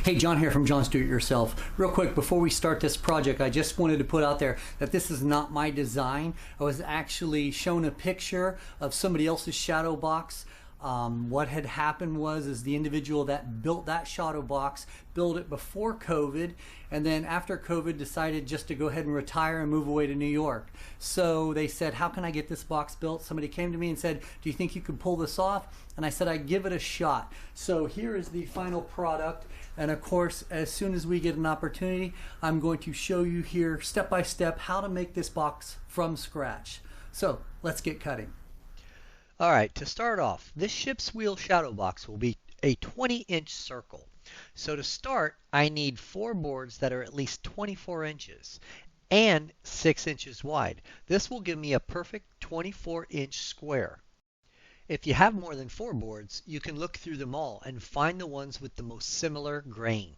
Hey, John here from John's Do It Yourself. Real quick, before we start this project, I just wanted to put out there that this is not my design. I was actually shown a picture of somebody else's shadow box. What had happened was the individual that built that shadow box built it before COVID, and then after COVID decided just to go ahead and retire and move away to New York. So they said, how can I get this box built? Somebody came to me and said, do you think you could pull this off? And I said, I'd give it a shot. So here is the final product. And of course, as soon as we get an opportunity, I'm going to show you here step by step how to make this box from scratch. So let's get cutting. Alright, to start off, this ship's wheel shadow box will be a 20-inch circle. So to start, I need 4 boards that are at least 24 inches and 6 inches wide. This will give me a perfect 24-inch square. If you have more than 4 boards, you can look through them all and find the ones with the most similar grain.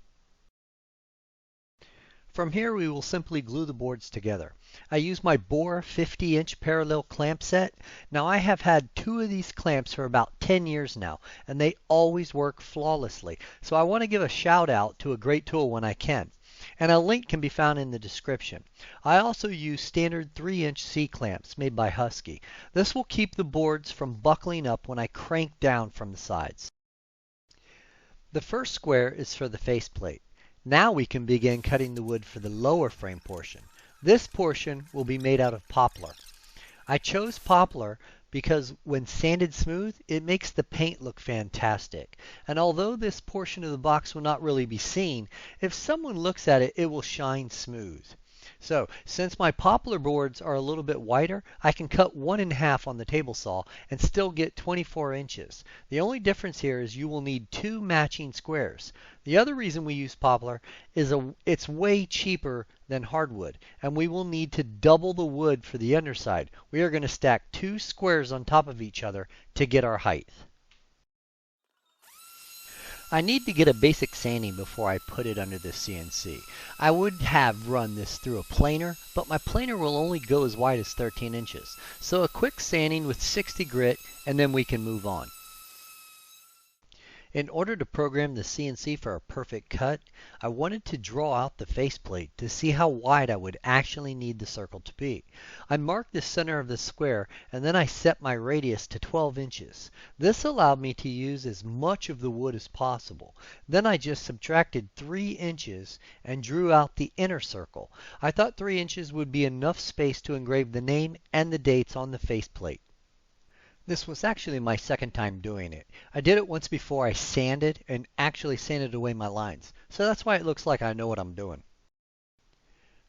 From here we will simply glue the boards together. I use my Bohr 50-inch parallel clamp set. Now I have had 2 of these clamps for about 10 years now, and they always work flawlessly. So I want to give a shout out to a great tool when I can. And a link can be found in the description. I also use standard 3-inch C-clamps made by Husky. This will keep the boards from buckling up when I crank down from the sides. The first square is for the faceplate. Now we can begin cutting the wood for the lower frame portion. This portion will be made out of poplar. I chose poplar because when sanded smooth, it makes the paint look fantastic. And although this portion of the box will not really be seen, if someone looks at it, it will shine smooth. So, since my poplar boards are a little bit wider, I can cut 1 in half on the table saw and still get 24 inches. The only difference here is you will need 2 matching squares. The other reason we use poplar is it's way cheaper than hardwood, and we will need to double the wood for the underside. We are going to stack 2 squares on top of each other to get our height. I need to get a basic sanding before I put it under the CNC. I would have run this through a planer, but my planer will only go as wide as 13 inches. So a quick sanding with 60 grit and then we can move on. In order to program the CNC for a perfect cut, I wanted to draw out the faceplate to see how wide I would actually need the circle to be. I marked the center of the square and then I set my radius to 12 inches. This allowed me to use as much of the wood as possible. Then I just subtracted 3 inches and drew out the inner circle. I thought 3 inches would be enough space to engrave the name and the dates on the faceplate. This was actually my second time doing it. I did it once before I sanded and actually sanded away my lines. So that's why it looks like I know what I'm doing.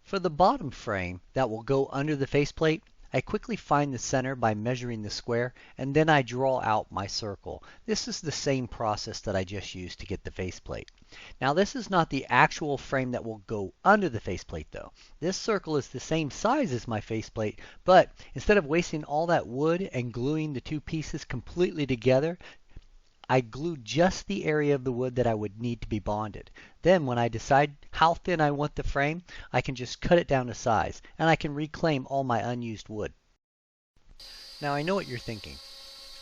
For the bottom frame that will go under the faceplate, I quickly find the center by measuring the square and then I draw out my circle. This is the same process that I just used to get the faceplate. Now this is not the actual frame that will go under the faceplate though. This circle is the same size as my faceplate, but instead of wasting all that wood and gluing the 2 pieces completely together, I glued just the area of the wood that I would need to be bonded. Then when I decide how thin I want the frame, I can just cut it down to size and I can reclaim all my unused wood. Now I know what you're thinking.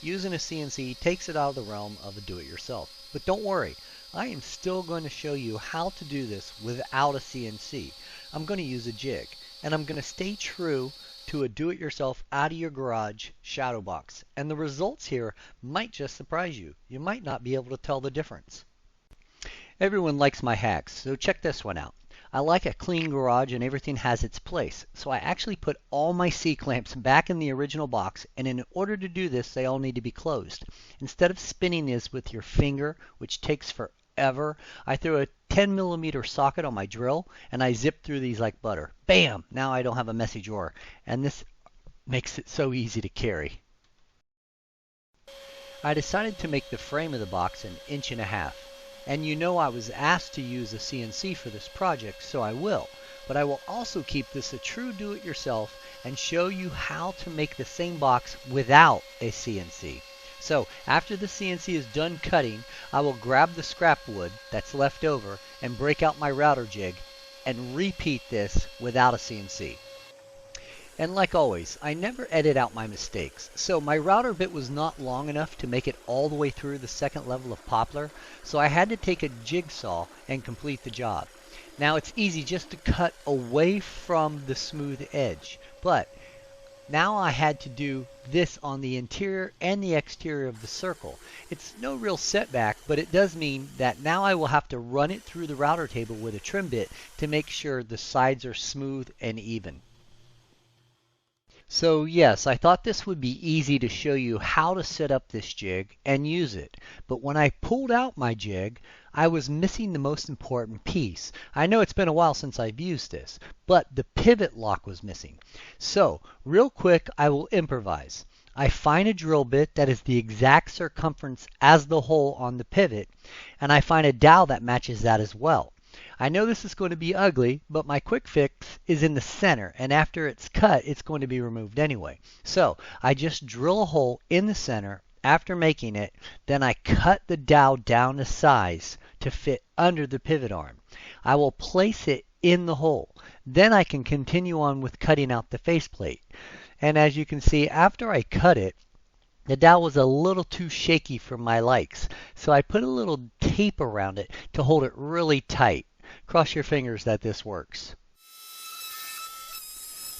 Using a CNC takes it out of the realm of a do-it-yourself. But don't worry, I am still going to show you how to do this without a CNC. I'm going to use a jig and I'm going to stay true to a do-it-yourself out of your garage shadow box, and the results here might just surprise you. You might not be able to tell the difference. Everyone likes my hacks, so check this one out. I like a clean garage and everything has its place, so I actually put all my C-clamps back in the original box, and in order to do this they all need to be closed. Instead of spinning this with your finger, which takes forever, I threw a 10mm socket on my drill and I zipped through these like butter. Bam! Now I don't have a messy drawer, and this makes it so easy to carry. I decided to make the frame of the box 1.5 inches. And you know I was asked to use a CNC for this project, so I will. But I will also keep this a true do-it-yourself and show you how to make the same box without a CNC. So after the CNC is done cutting, I will grab the scrap wood that's left over and break out my router jig and repeat this without a CNC. And like always, I never edit out my mistakes. So my router bit was not long enough to make it all the way through the second level of poplar, so I had to take a jigsaw and complete the job. Now it's easy just to cut away from the smooth edge, but now I had to do this on the interior and the exterior of the circle. It's no real setback, but it does mean that now I will have to run it through the router table with a trim bit to make sure the sides are smooth and even. So yes, I thought this would be easy to show you how to set up this jig and use it. But when I pulled out my jig, I was missing the most important piece. I know it's been a while since I've used this, but the pivot lock was missing. So real quick, I will improvise. I find a drill bit that is the exact circumference as the hole on the pivot, and I find a dowel that matches that as well. I know this is going to be ugly, but my quick fix is in the center, and after it's cut, it's going to be removed anyway. So I just drill a hole in the center after making it, then I cut the dowel down to size to fit under the pivot arm. I will place it in the hole. Then I can continue on with cutting out the faceplate. And as you can see, after I cut it, the dowel was a little too shaky for my likes, so I put a little tape around it to hold it really tight. Cross your fingers that this works.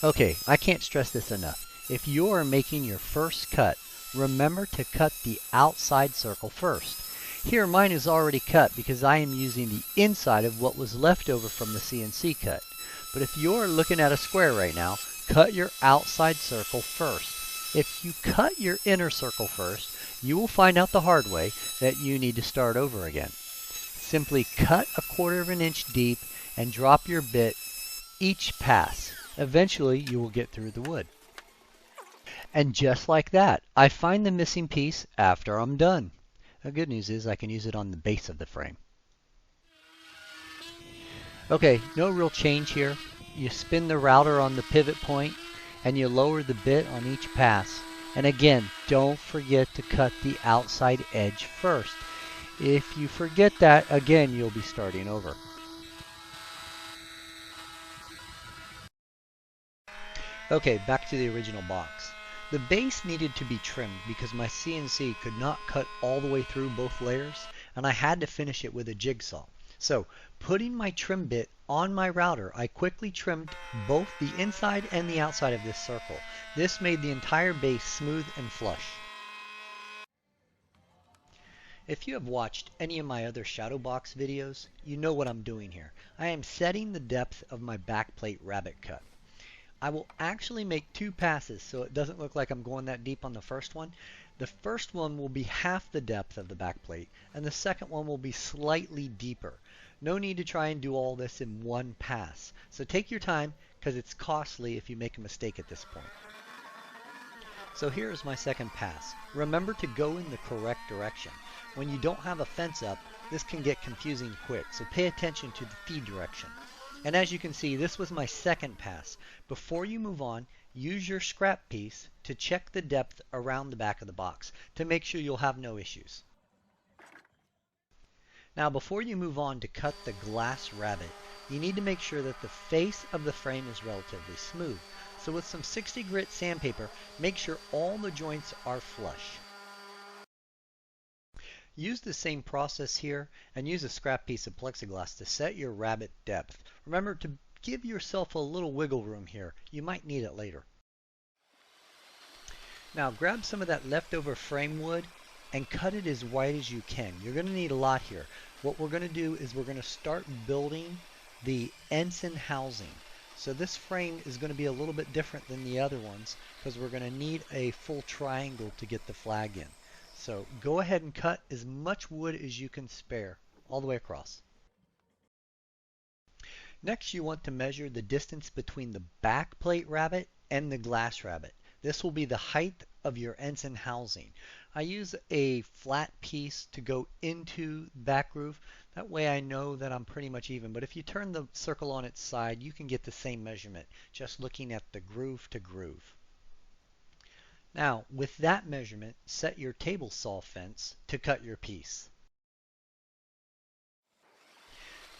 Okay, I can't stress this enough. If you are making your first cut, remember to cut the outside circle first. Here mine is already cut because I am using the inside of what was left over from the CNC cut. But if you're looking at a square right now, cut your outside circle first. If you cut your inner circle first, you will find out the hard way that you need to start over again. Simply cut 1/4 of an inch deep and drop your bit each pass. Eventually you will get through the wood. And just like that, I find the missing piece after I'm done. The good news is I can use it on the base of the frame. Okay, no real change here. You spin the router on the pivot point and you lower the bit on each pass. And again, don't forget to cut the outside edge first. If you forget that, again, you'll be starting over. Okay, back to the original box. The base needed to be trimmed because my CNC could not cut all the way through both layers, and I had to finish it with a jigsaw. So, putting my trim bit on my router, I quickly trimmed both the inside and the outside of this circle. This made the entire base smooth and flush. If you have watched any of my other shadow box videos, you know what I'm doing here. I am setting the depth of my backplate rabbet cut. I will actually make 2 passes so it doesn't look like I'm going that deep on the first one. The first one will be half the depth of the backplate, and the second one will be slightly deeper. No need to try and do all this in one pass. So take your time because it's costly if you make a mistake at this point. So here is my second pass. Remember to go in the correct direction. When you don't have a fence up, this can get confusing quick, so pay attention to the feed direction. And as you can see, this was my second pass. Before you move on, use your scrap piece to check the depth around the back of the box to make sure you'll have no issues. Now before you move on to cut the glass rabbet, you need to make sure that the face of the frame is relatively smooth. So with some 60 grit sandpaper, make sure all the joints are flush. Use the same process here and use a scrap piece of plexiglass to set your rabbet depth. Remember to give yourself a little wiggle room here. You might need it later. Now grab some of that leftover frame wood and cut it as wide as you can. You're going to need a lot here. What we're going to do is we're going to start building the ensign housing. So this frame is going to be a little bit different than the other ones because we're going to need a full triangle to get the flag in. So go ahead and cut as much wood as you can spare all the way across. Next you want to measure the distance between the back plate rabbet and the glass rabbet. This will be the height of your ensign housing. I use a flat piece to go into the back groove. That way I know that I'm pretty much even. But if you turn the circle on its side, you can get the same measurement just looking at the groove to groove. Now, with that measurement, set your table saw fence to cut your piece.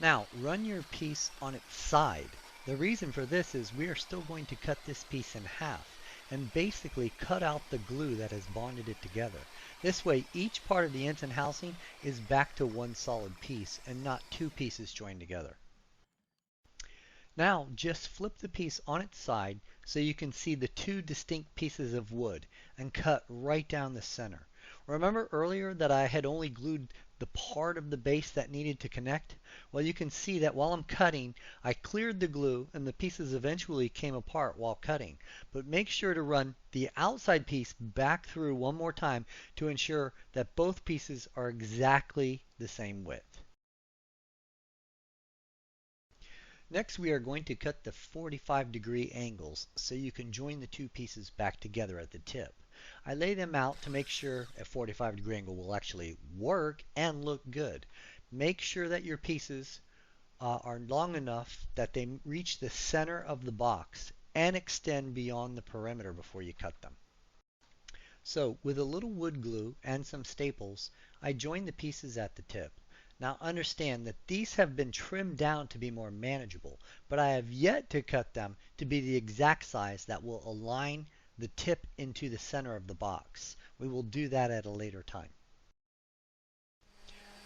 Now, run your piece on its side The reason for this is we are still going to cut this piece in half and basically cut out the glue that has bonded it together. This way each part of the ensign housing is back to one solid piece and not two pieces joined together. Now just flip the piece on its side so you can see the two distinct pieces of wood and cut right down the center. Remember earlier that I had only glued the part of the base that needed to connect? Well, you can see that while I'm cutting, I cleared the glue and the pieces eventually came apart while cutting. But make sure to run the outside piece back through one more time to ensure that both pieces are exactly the same width. Next, we are going to cut the 45-degree angles so you can join the two pieces back together at the tip. I lay them out to make sure a 45-degree angle will actually work and look good. Make sure that your pieces are long enough that they reach the center of the box and extend beyond the perimeter before you cut them. So with a little wood glue and some staples, I join the pieces at the tip. Now understand that these have been trimmed down to be more manageable, but I have yet to cut them to be the exact size that will align the tip into the center of the box. We will do that at a later time.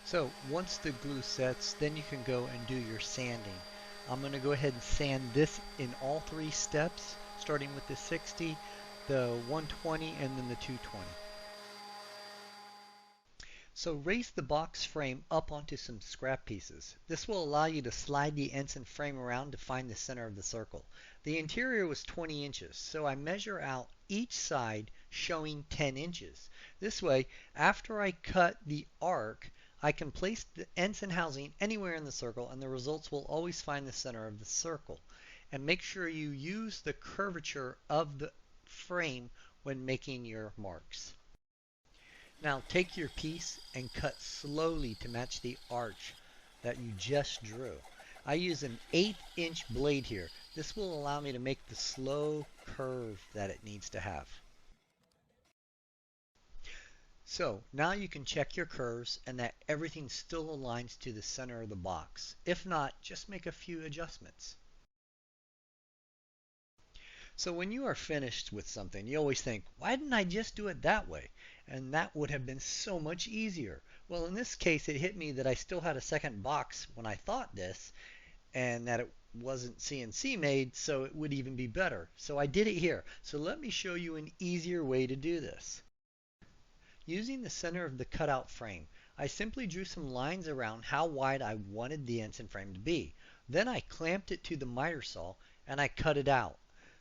So once the glue sets, then you can go and do your sanding. I'm going to go ahead and sand this in all three steps, starting with the 60, the 120, and then the 220. So raise the box frame up onto some scrap pieces. This will allow you to slide the ensign frame around to find the center of the circle. The interior was 20 inches, so I measure out each side showing 10 inches. This way, after I cut the arc, I can place the ensign housing anywhere in the circle and the results will always find the center of the circle. And make sure you use the curvature of the frame when making your marks. Now take your piece and cut slowly to match the arch that you just drew. I use an 1/8-inch blade here. This will allow me to make the slow curve that it needs to have. So now you can check your curves and that everything still aligns to the center of the box. If not, just make a few adjustments. So when you are finished with something, you always think, why didn't I just do it that way? And that would have been so much easier. Well, in this case, it hit me that I still had a second box when I thought this, and that it wasn't CNC made, so it would even be better. So I did it here. So let me show you an easier way to do this. Using the center of the cutout frame, I simply drew some lines around how wide I wanted the ensign frame to be. Then I clamped it to the miter saw and I cut it out.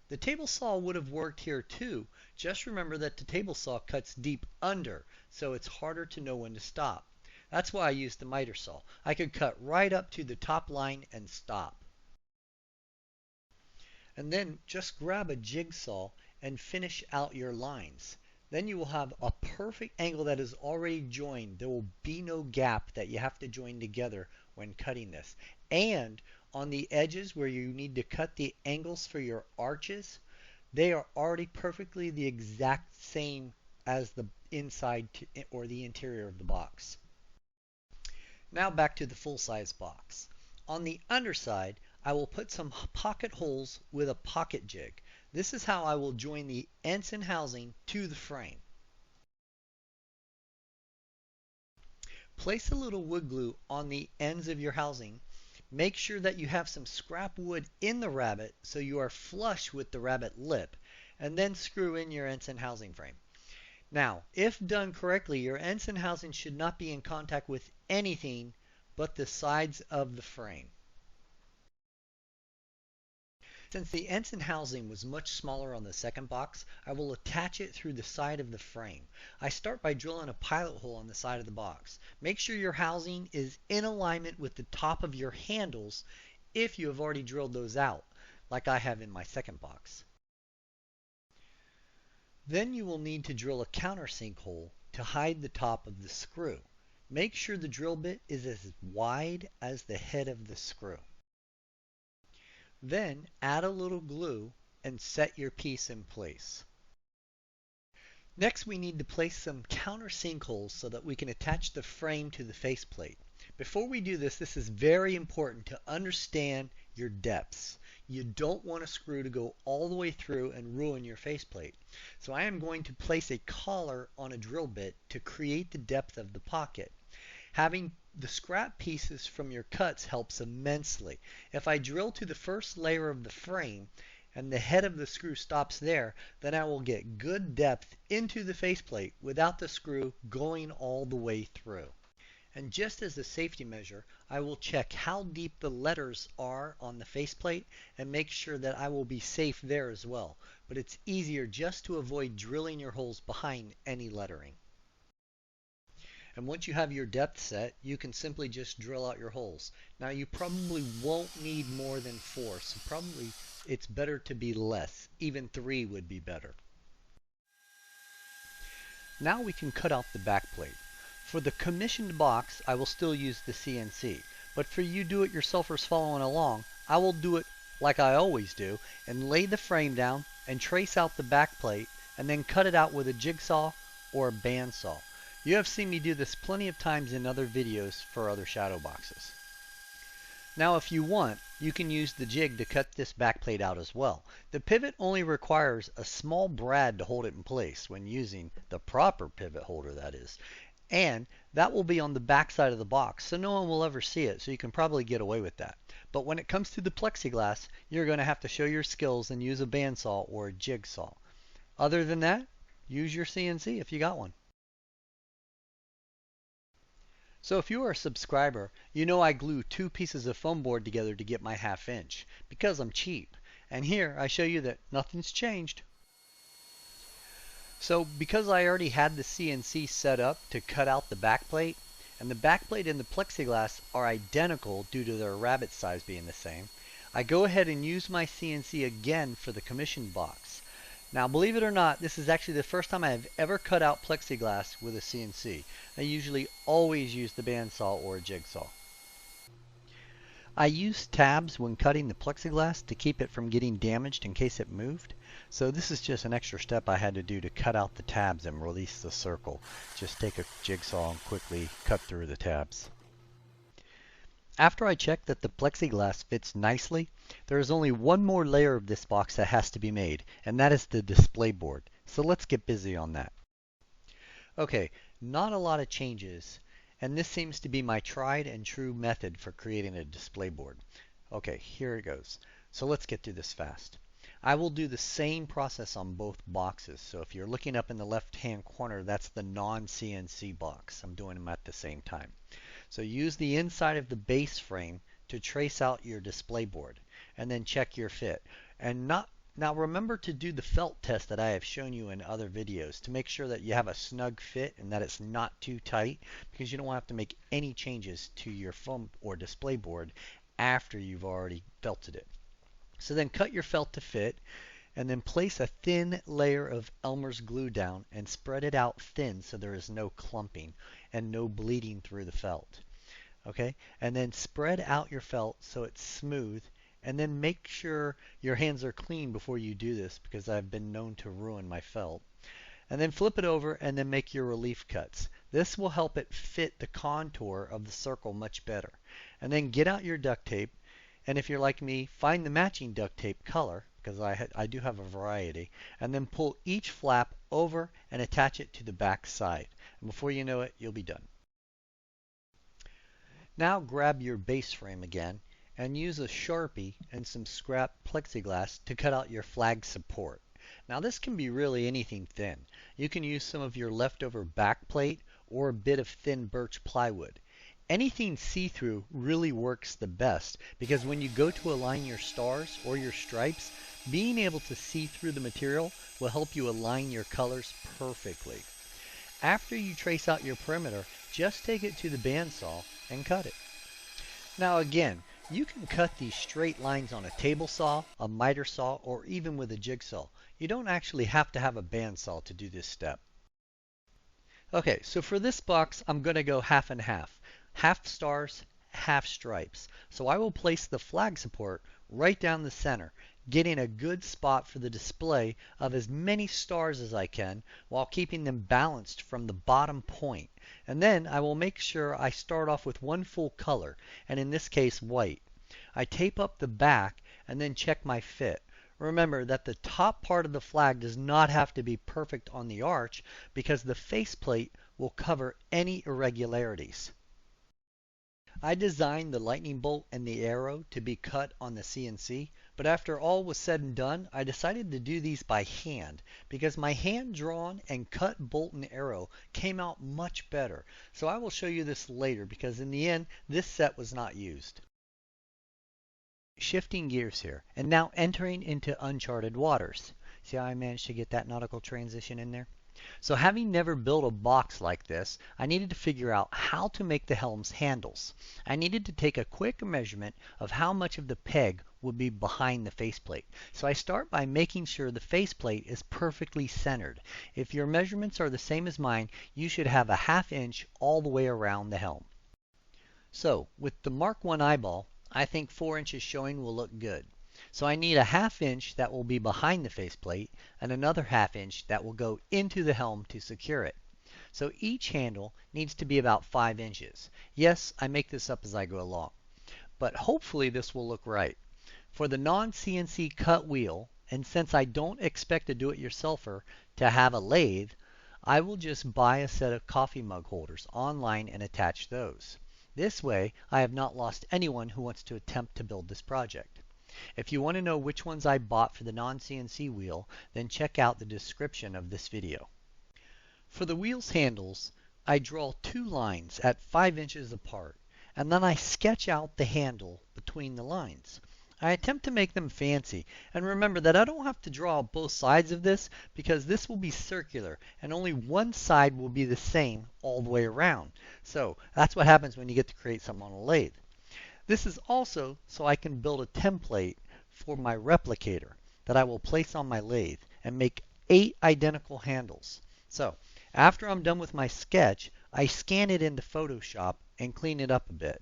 The table saw would have worked here too. Just remember that the table saw cuts deep under, so it's harder to know when to stop. That's why I used the miter saw. I could cut right up to the top line and stop. And then just grab a jigsaw and finish out your lines. Then you will have a perfect angle that is already joined. There will be no gap that you have to join together when cutting this. And on the edges where you need to cut the angles for your arches, they are already perfectly the exact same as the inside or the interior of the box. Now back to the full-size box. On the underside, I will put some pocket holes with a pocket jig. This is how I will join the ensign housing to the frame. Place a little wood glue on the ends of your housing. Make sure that you have some scrap wood in the rabbet so you are flush with the rabbet lip, and then screw in your ensign housing frame. Now, if done correctly, your ensign housing should not be in contact with anything but the sides of the frame. Since the ensign housing was much smaller on the second box, I will attach it through the side of the frame. I start by drilling a pilot hole on the side of the box. Make sure your housing is in alignment with the top of your handles if you have already drilled those out, like I have in my second box. Then you will need to drill a countersink hole to hide the top of the screw. Make sure the drill bit is as wide as the head of the screw. Then add a little glue and set your piece in place. Next we need to place some countersink holes so that we can attach the frame to the faceplate. Before we do this, this is very important to understand your depths. You don't want a screw to go all the way through and ruin your faceplate. So I am going to place a collar on a drill bit to create the depth of the pocket. Having the scrap pieces from your cuts helps immensely. If I drill to the first layer of the frame and the head of the screw stops there, then I will get good depth into the faceplate without the screw going all the way through. And just as a safety measure, I will check how deep the letters are on the faceplate and make sure that I will be safe there as well. But it's easier just to avoid drilling your holes behind any lettering. And once you have your depth set, you can simply just drill out your holes. Now you probably won't need more than 4, so probably it's better to be less. Even 3 would be better. Now we can cut out the back plate. For the commissioned box, I will still use the CNC. But for you do-it-yourselfers following along, I will do it like I always do and lay the frame down and trace out the back plate and then cut it out with a jigsaw or a bandsaw. You have seen me do this plenty of times in other videos for other shadow boxes. Now if you want, you can use the jig to cut this back plate out as well. The pivot only requires a small brad to hold it in place when using the proper pivot holder, that is. And that will be on the back side of the box, so no one will ever see it, so you can probably get away with that. But when it comes to the plexiglass, you're going to have to show your skills and use a bandsaw or a jigsaw. Other than that, use your CNC if you got one. So if you are a subscriber, you know I glue 2 pieces of foam board together to get my 1/2 inch, because I'm cheap. And here I show you that nothing's changed. So because I already had the CNC set up to cut out the back plate, and the back plate and the plexiglass are identical due to their rabbet size being the same, I go ahead and use my CNC again for the commissioned box. Now believe it or not, this is actually the first time I have ever cut out plexiglass with a CNC. I usually always use the bandsaw or a jigsaw. I used tabs when cutting the plexiglass to keep it from getting damaged in case it moved. So this is just an extra step I had to do to cut out the tabs and release the circle. Just take a jigsaw and quickly cut through the tabs. After I check that the plexiglass fits nicely, there is only one more layer of this box that has to be made, and that is the display board. So let's get busy on that. Okay, not a lot of changes. And this seems to be my tried and true method for creating a display board. Okay, here it goes. So let's get through this fast. I will do the same process on both boxes. So if you're looking up in the left-hand corner, that's the non-CNC box. I'm doing them at the same time. So use the inside of the base frame to trace out your display board, and then check your fit. Now remember to do the felt test that I have shown you in other videos to make sure that you have a snug fit and that it's not too tight, because you don't have to make any changes to your foam or display board after you've already felted it. So then cut your felt to fit, and then place a thin layer of Elmer's glue down and spread it out thin so there is no clumping and no bleeding through the felt. Okay, and then spread out your felt so it's smooth. And then make sure your hands are clean before you do this, because I've been known to ruin my felt. And then flip it over and then make your relief cuts. This will help it fit the contour of the circle much better. And then get out your duct tape, and if you're like me, find the matching duct tape color, because I do have a variety, and then pull each flap over and attach it to the back side. And before you know it, you'll be done. Now grab your base frame again and use a Sharpie and some scrap plexiglass to cut out your flag support. Now this can be really anything thin. You can use some of your leftover back plate or a bit of thin birch plywood. Anything see-through really works the best, because when you go to align your stars or your stripes, being able to see through the material will help you align your colors perfectly. After you trace out your perimeter, just take it to the bandsaw and cut it. Now again, you can cut these straight lines on a table saw, a miter saw, or even with a jigsaw. You don't actually have to have a bandsaw to do this step. Okay, so for this box, I'm going to go half and half. Half stars, half stripes. So I will place the flag support right down the center, getting a good spot for the display of as many stars as I can while keeping them balanced from the bottom point. And then I will make sure I start off with one full color, and in this case white. I tape up the back and then check my fit. Remember that the top part of the flag does not have to be perfect on the arch because the faceplate will cover any irregularities. I designed the lightning bolt and the arrow to be cut on the CNC, but after all was said and done, I decided to do these by hand because my hand-drawn and cut bolt and arrow came out much better. So I will show you this later because in the end, this set was not used. Shifting gears here, and now entering into uncharted waters. See how I managed to get that nautical transition in there? So having never built a box like this, I needed to figure out how to make the Helm's handles. I needed to take a quick measurement of how much of the peg would be behind the faceplate. So I start by making sure the faceplate is perfectly centered. If your measurements are the same as mine, you should have a 1/2 inch all the way around the helm. So with the Mark I eyeball, I think 4 inches showing will look good. So I need a 1/2 inch that will be behind the faceplate and another 1/2 inch that will go into the helm to secure it. So each handle needs to be about 5 inches. Yes, I make this up as I go along. But hopefully this will look right. For the non-CNC cut wheel, and since I don't expect a do-it-yourselfer to have a lathe, I will just buy a set of coffee mug holders online and attach those. This way, I have not lost anyone who wants to attempt to build this project. If you want to know which ones I bought for the non-CNC wheel, then check out the description of this video. For the wheel's handles, I draw 2 lines at 5 inches apart, and then I sketch out the handle between the lines. I attempt to make them fancy, and remember that I don't have to draw both sides of this because this will be circular and only one side will be the same all the way around. So that's what happens when you get to create something on a lathe. This is also so I can build a template for my replicator that I will place on my lathe and make 8 identical handles. So after I'm done with my sketch, I scan it into Photoshop and clean it up a bit.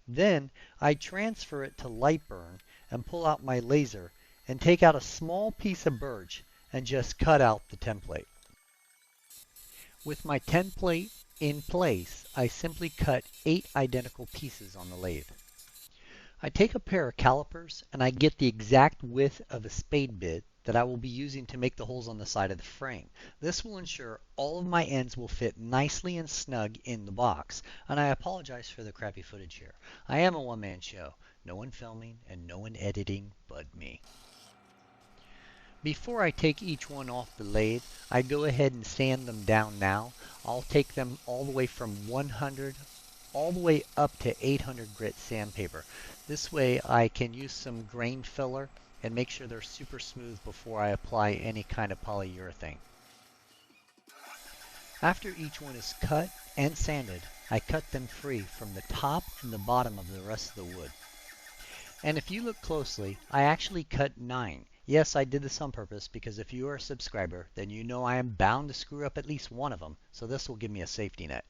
Then I transfer it to Lightburn and pull out my laser and take out a small piece of birch and just cut out the template. With my template in place, I simply cut 8 identical pieces on the lathe. I take a pair of calipers and I get the exact width of a spade bit that I will be using to make the holes on the side of the frame. This will ensure all of my ends will fit nicely and snug in the box. And I apologize for the crappy footage here. I am a one-man show. No one filming and no one editing but me. Before I take each one off the lathe, I go ahead and sand them down now. I'll take them all the way from 100 all the way up to 800 grit sandpaper. This way I can use some grain filler and make sure they're super smooth before I apply any kind of polyurethane. After each one is cut and sanded, I cut them free from the top and the bottom of the rest of the wood. And if you look closely, I actually cut 9. Yes, I did this on purpose because if you are a subscriber, then you know I am bound to screw up at least one of them, so this will give me a safety net.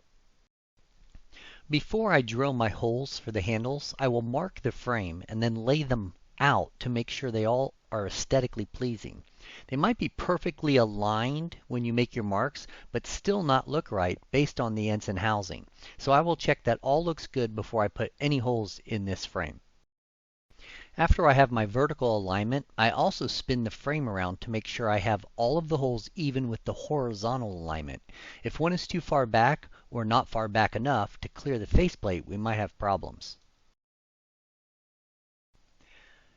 Before I drill my holes for the handles, I will mark the frame and then lay them out to make sure they all are aesthetically pleasing. They might be perfectly aligned when you make your marks, but still not look right based on the ends and housing. So I will check that all looks good before I put any holes in this frame. After I have my vertical alignment, I also spin the frame around to make sure I have all of the holes even with the horizontal alignment. If one is too far back or not far back enough to clear the faceplate, we might have problems.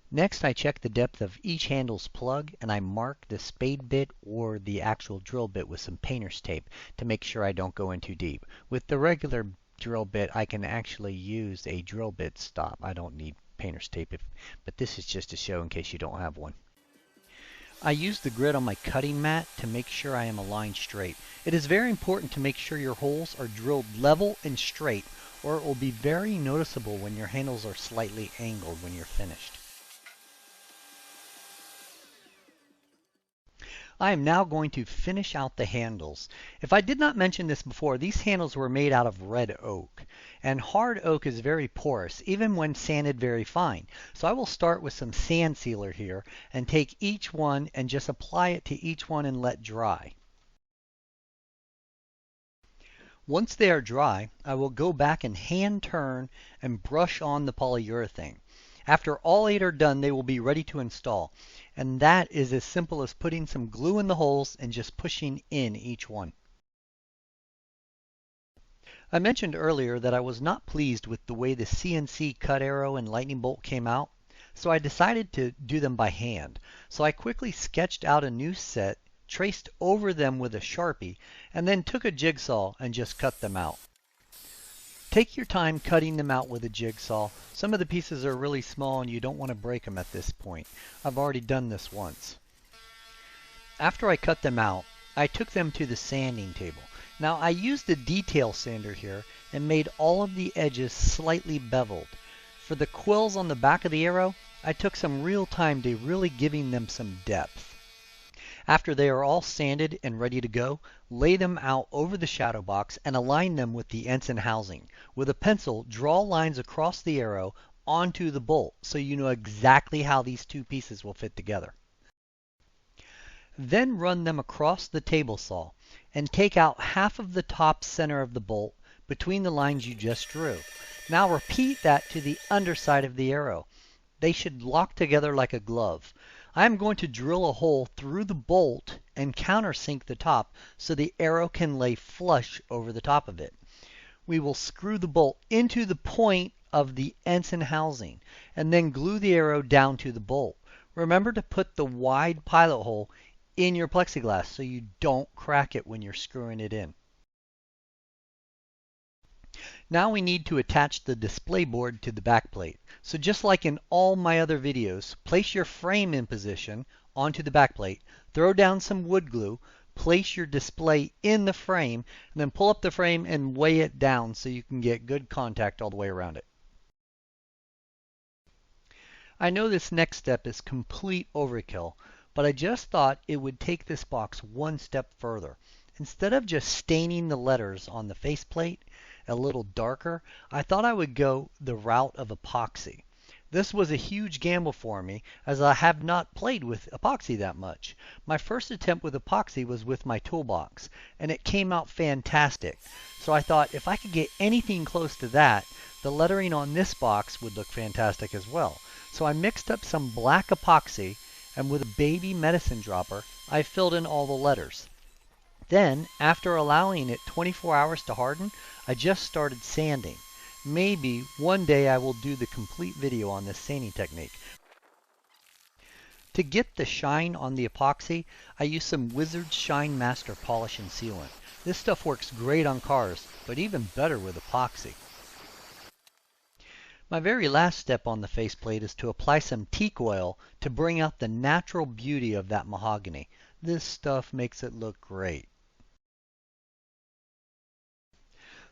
Next, I check the depth of each handle's plug and I mark the spade bit or the actual drill bit with some painter's tape to make sure I don't go in too deep. With the regular drill bit, I can actually use a drill bit stop. I don't need painter's tape, but this is just to show in case you don't have one. I use the grit on my cutting mat to make sure I am aligned straight. It is very important to make sure your holes are drilled level and straight, or it will be very noticeable when your handles are slightly angled when you're finished. I am now going to finish out the handles. If I did not mention this before, these handles were made out of red oak. And hard oak is very porous, even when sanded very fine. So I will start with some sand sealer here and take each one and just apply it to each one and let dry. Once they are dry, I will go back and hand turn and brush on the polyurethane. After all 8 are done, they will be ready to install. And that is as simple as putting some glue in the holes and just pushing in each one. I mentioned earlier that I was not pleased with the way the CNC cut arrow and lightning bolt came out, so I decided to do them by hand. So I quickly sketched out a new set, traced over them with a Sharpie, and then took a jigsaw and just cut them out. Take your time cutting them out with a jigsaw. Some of the pieces are really small and you don't want to break them at this point. I've already done this once. After I cut them out, I took them to the sanding table. Now I used a detail sander here and made all of the edges slightly beveled. For the quills on the back of the arrow, I took some real time to really giving them some depth. After they are all sanded and ready to go, lay them out over the shadow box and align them with the ensign housing. With a pencil, draw lines across the arrow onto the bolt so you know exactly how these two pieces will fit together. Then run them across the table saw and take out half of the top center of the bolt between the lines you just drew. Now repeat that to the underside of the arrow. They should lock together like a glove. I am going to drill a hole through the bolt and countersink the top so the arrow can lay flush over the top of it. We will screw the bolt into the point of the ensign housing and then glue the arrow down to the bolt. Remember to put the wide pilot hole in your plexiglass so you don't crack it when you're screwing it in. Now we need to attach the display board to the back plate. So just like in all my other videos, place your frame in position onto the back plate, throw down some wood glue, place your display in the frame, and then pull up the frame and weigh it down so you can get good contact all the way around it. I know this next step is complete overkill, but I just thought it would take this box one step further. Instead of just staining the letters on the faceplate a little darker, I thought I would go the route of epoxy. This was a huge gamble for me as I have not played with epoxy that much. My first attempt with epoxy was with my toolbox and it came out fantastic. So I thought if I could get anything close to that, the lettering on this box would look fantastic as well. So I mixed up some black epoxy and with a baby medicine dropper, I filled in all the letters. Then, after allowing it 24 hours to harden, I just started sanding. Maybe one day I will do the complete video on this sanding technique. To get the shine on the epoxy, I used some Wizard's Shine Master polish and sealant. This stuff works great on cars, but even better with epoxy. My very last step on the faceplate is to apply some teak oil to bring out the natural beauty of that mahogany. This stuff makes it look great.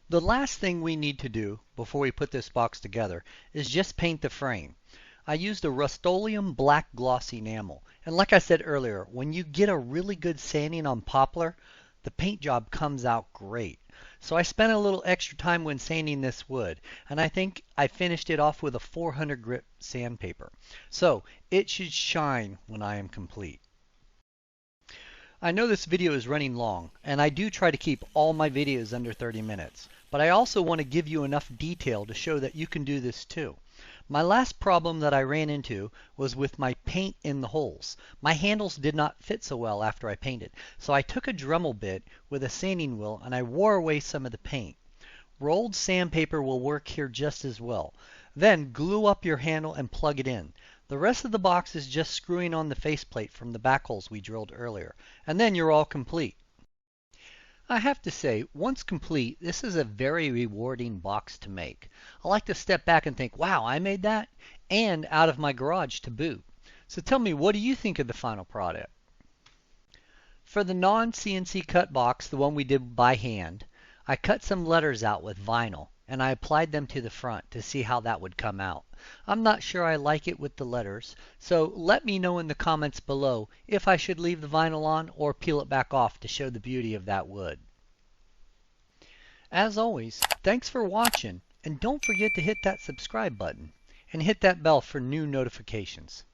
The last thing we need to do before we put this box together is just paint the frame. I used a Rust-Oleum black gloss enamel, and like I said earlier, when you get a really good sanding on poplar, the paint job comes out great. So I spent a little extra time when sanding this wood, and I think I finished it off with a 400 grit sandpaper. So it should shine when I am complete. I know this video is running long, and I do try to keep all my videos under 30 minutes, but I also want to give you enough detail to show that you can do this too. My last problem that I ran into was with my paint in the holes. My handles did not fit so well after I painted, so I took a Dremel bit with a sanding wheel and I wore away some of the paint. Rolled sandpaper will work here just as well. Then glue up your handle and plug it in. The rest of the box is just screwing on the faceplate from the back holes we drilled earlier, and then you're all complete. I have to say, once complete, this is a very rewarding box to make. I like to step back and think, wow, I made that, and out of my garage to boot. So tell me, what do you think of the final product? For the non-CNC cut box, the one we did by hand, I cut some letters out with vinyl, and I applied them to the front to see how that would come out. I'm not sure I like it with the letters, so let me know in the comments below if I should leave the vinyl on or peel it back off to show the beauty of that wood. As always, thanks for watching, and don't forget to hit that subscribe button and hit that bell for new notifications.